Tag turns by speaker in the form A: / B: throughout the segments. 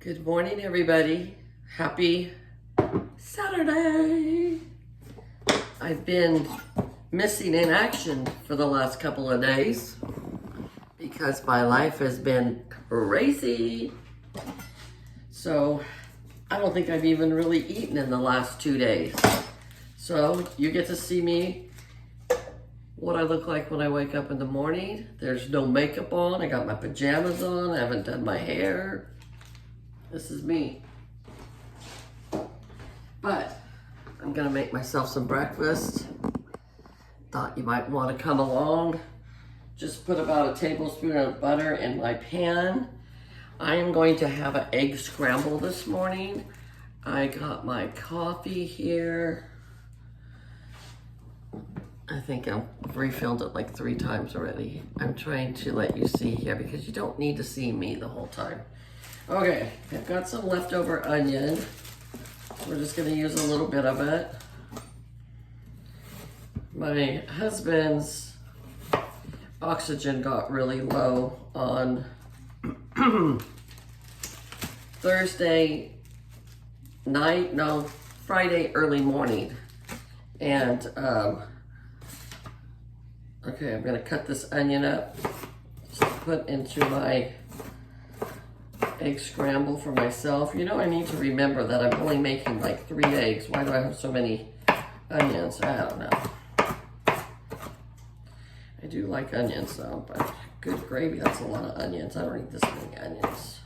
A: Good morning, everybody. Happy Saturday. I've been missing in action for the last couple of days because my life has been crazy. So I don't think I've even really eaten in the last 2 days. So you get to see me, what I look like when I wake up in the morning. There's no makeup on. I got my pajamas on. I haven't done my hair. This is me. But I'm gonna make myself some breakfast. Thought you might want to come along. Just put about a tablespoon of butter in my pan. I am going to have an egg scramble this morning. I got my coffee here. I think I've refilled it like 3 times already. I'm trying to let you see here because you don't need to see me the whole time. Okay, I've got some leftover onion. We're just gonna use a little bit of it. My husband's oxygen got really low on Thursday night, no, Friday early morning. And, okay, I'm gonna cut this onion up, just put into my egg scramble for myself. You know, I need to remember that I'm only making like 3 eggs. Why do I have so many onions? I don't know. I do like onions though, but good gravy, that's a lot of onions. I don't eat this many onions.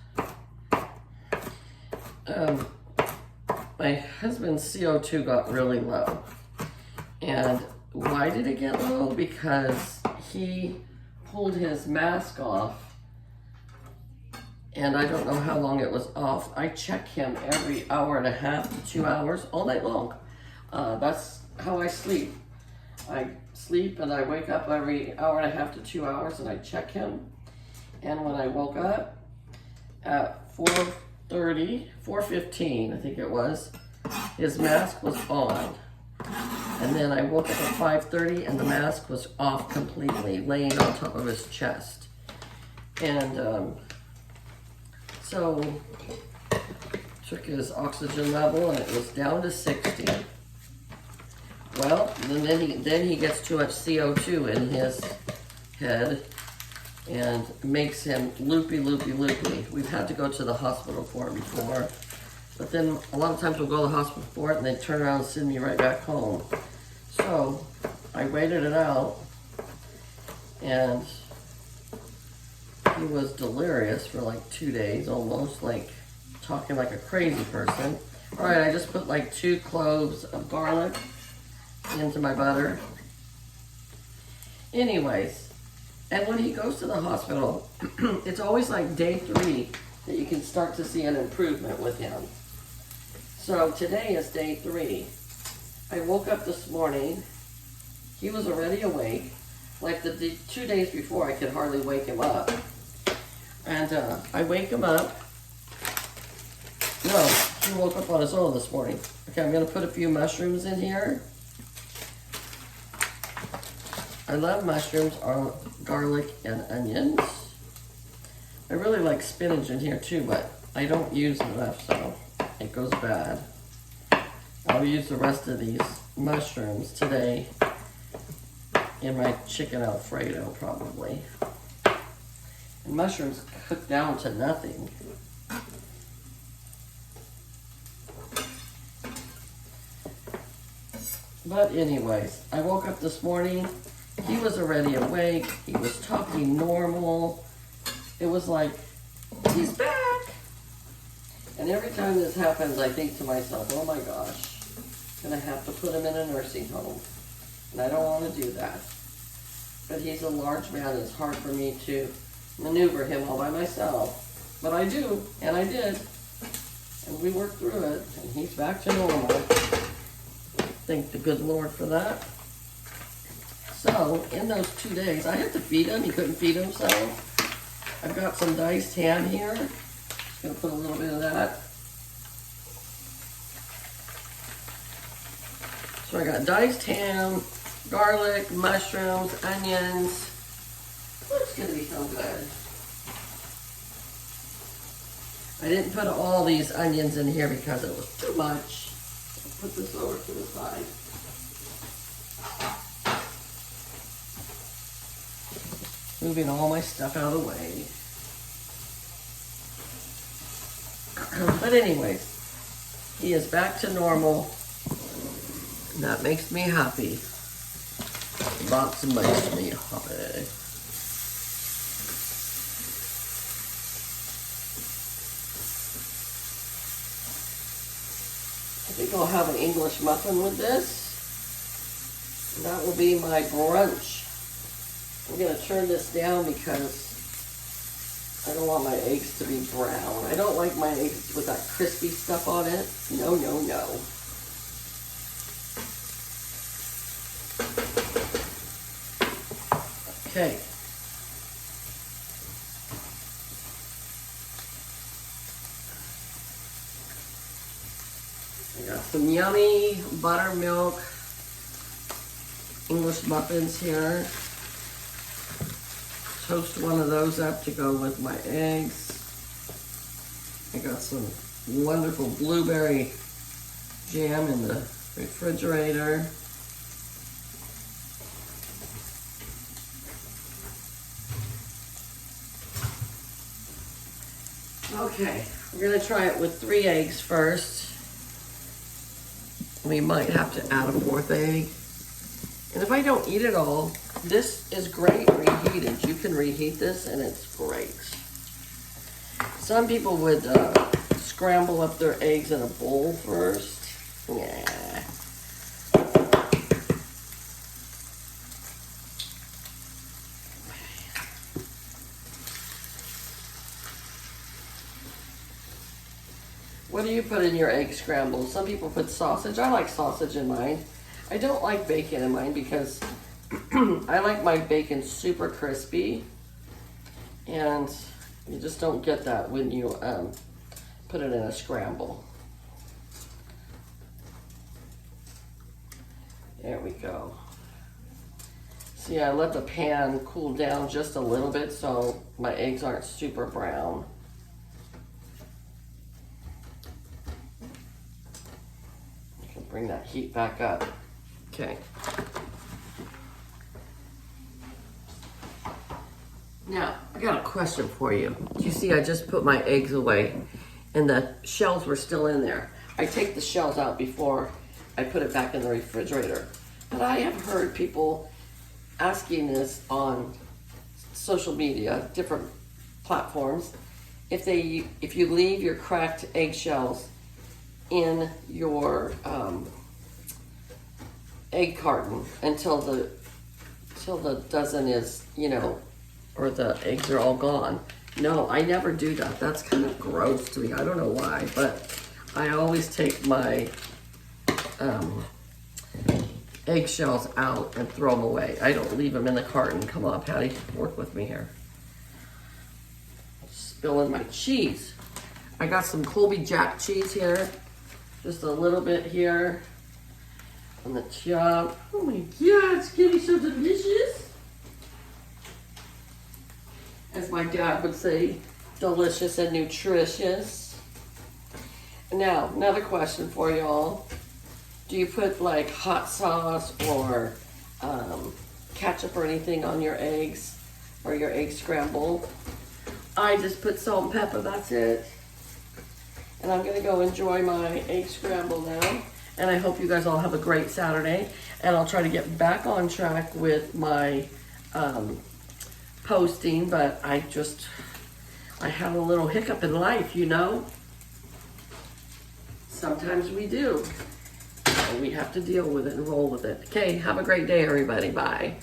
A: My husband's CO2 got really low. And why did it get low? Because he pulled his mask off. And I don't know how long it was off. I check him every 1.5 to 2 hours, all night long. That's how I sleep. I sleep and I wake up every 1.5 to 2 hours and I check him. And when I woke up at 4:15, I think it was, his mask was on. And then I woke up at 5:30 and the mask was off completely, laying on top of his chest. And, so, took his oxygen level and it was down to 60. Well, and then he gets too much CO2 in his head and makes him loopy. We've had to go to the hospital for it before. But then a lot of times we'll go to the hospital for it and they turn around and send me right back home. So, I waited it out and he was delirious for like 2 days, almost like talking like a crazy person. All right, I just put like 2 cloves of garlic into my butter. Anyways, and when he goes to the hospital, it's always like day 3 that you can start to see an improvement with him. So today is day 3. I woke up this morning, he was already awake. Like the 2 days before, I could hardly wake him up. And I wake him up. No, he woke up on his own this morning. Okay, I'm gonna put a few mushrooms in here. I love mushrooms, garlic, and onions. I really like spinach in here too, but I don't use enough, so it goes bad. I'll use the rest of these mushrooms today in my chicken Alfredo, probably. And mushrooms cook down to nothing. But anyways, I woke up this morning, he was already awake, he was talking normal. It was like, he's back! And every time this happens, I think to myself, oh my gosh, I'm gonna have to put him in a nursing home. And I don't wanna do that. But he's a large man, it's hard for me to maneuver him all by myself. But I do, and I did. And we worked through it, and he's back to normal. Thank the good Lord for that. So, in those 2 days, I had to feed him. He couldn't feed himself. I've got some diced ham here. Just gonna put a little bit of that. So I got diced ham, garlic, mushrooms, onions. It's gonna be so good. I didn't put all these onions in here because it was too much. I'll put this over to the side. Moving all my stuff out of the way. But anyways, he is back to normal. And that makes me happy. Lots of makes me happy. I think I'll have an English muffin with this. And that will be my brunch. I'm going to turn this down because I don't want my eggs to be brown. I don't like my eggs with that crispy stuff on it. No, no, no. Okay. I got some yummy buttermilk English muffins here. Toast one of those up to go with my eggs. I got some wonderful blueberry jam in the refrigerator. Okay, we're gonna try it with 3 eggs first. We might have to add a 4th egg. And if I don't eat it all, this is great reheated. You can reheat this and it's great. Some people would scramble up their eggs in a bowl first. Yeah. What do you put in your egg scramble? Some people put sausage. I like sausage in mine. I don't like bacon in mine because I like my bacon super crispy, and you just don't get that when you put it in a scramble. There we go. See, I let the pan cool down just a little bit so my eggs aren't super brown. I can bring that heat back up. Okay. Now, I got a question for you. You see, I just put my eggs away and the shells were still in there. I take the shells out before I put it back in the refrigerator. But I have heard people asking this on social media, different platforms, if you leave your cracked eggshells in your egg carton until the dozen is, or the eggs are all gone. No, I never do that. That's kind of gross to me. I don't know why, but I always take my eggshells out and throw them away. I don't leave them in the carton. Come on, Patty, work with me here. Spilling my cheese. I got some Colby Jack cheese here. Just a little bit here on the top. Oh my God, it's getting so delicious. As my dad would say, delicious and nutritious. Now, another question for y'all. Do you put like hot sauce or ketchup or anything on your eggs or your egg scramble? I just put salt and pepper, that's it. And I'm gonna go enjoy my egg scramble now. And I hope you guys all have a great Saturday. And I'll try to get back on track with my posting, but I had a little hiccup in life, Sometimes we do. And we have to deal with it and roll with it. Okay, have a great day, everybody. Bye.